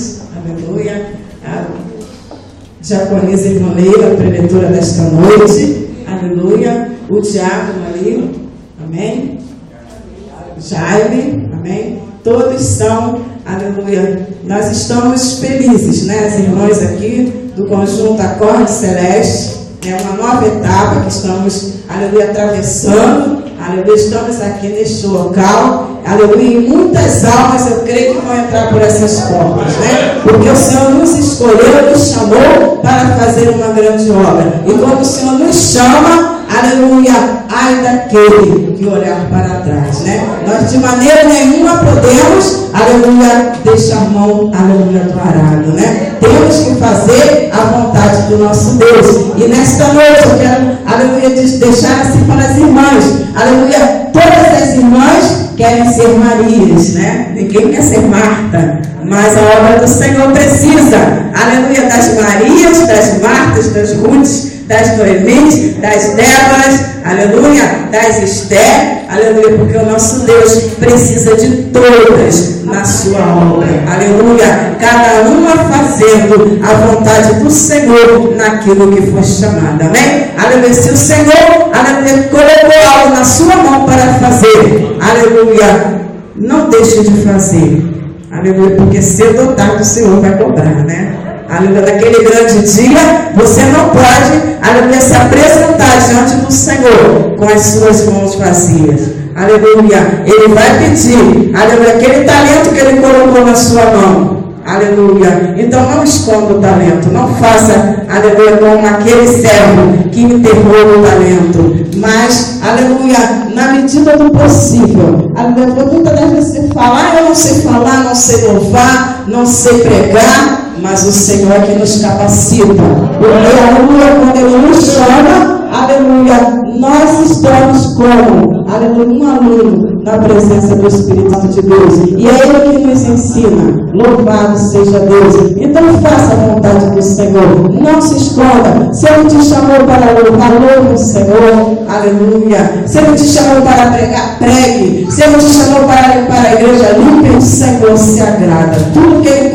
irmãs, aleluia, a diaconisa irmã Leila, preletora desta noite, aleluia, o diácono ali, amém, Jaime, amém, todos são, aleluia, nós estamos felizes, né, as irmãs aqui do conjunto Acorde Celeste, é uma nova etapa que estamos, aleluia, atravessando, aleluia, estamos aqui neste local, aleluia, e muitas almas eu creio que vão entrar por essas portas, né? Porque o Senhor nos escolheu, nos chamou para fazer uma grande obra. E quando o Senhor nos chama, aleluia, ai daquele que olhar para trás, né? Nós de maneira nenhuma podemos, aleluia, deixar mão, aleluia, do arado, né? Temos que fazer a vontade do nosso Deus. E nesta noite eu quero, aleluia, deixar assim para as irmãs, aleluia, todas as irmãs querem ser Marias, né? Ninguém quer ser Marta, mas a obra do Senhor precisa, aleluia, das Marias, das Martas, das Ruths, das Noemis, das Déboras, aleluia, das Esther, aleluia, porque o nosso Deus precisa de todas na sua obra, aleluia, cada uma fazendo a vontade do Senhor naquilo que foi chamado, amém? Aleluia, se o Senhor, aleluia, colocou algo na sua mão para fazer, aleluia, não deixe de fazer, aleluia, porque cedo ou tarde o Senhor vai cobrar, né? Aleluia, naquele grande dia, você não pode, aleluia, se apresentar diante do Senhor com as suas mãos vazias. Aleluia, Ele vai pedir, aleluia, aquele talento que Ele colocou na sua mão. Aleluia, então não esconda o talento, não faça, aleluia, como aquele servo que enterrou o talento, mas, aleluia, na medida do possível, aleluia, muitas das vezes você fala, eu não sei falar, não sei louvar, não sei pregar, mas o Senhor é que nos capacita, porque, aleluia, quando Ele nos chama, aleluia, nós estamos como, aleluia, um aluno na presença do Espírito de Deus, e é Ele que nos ensina, louvado seja Deus. Então faça a vontade do Senhor, não se esconda. Se Ele te chamou para louvar, louve o Senhor, aleluia. Se Ele te chamou para pregar, pregue. Se Ele te chamou para limpar a igreja, limpe, o Senhor se agrada. Tudo que Ele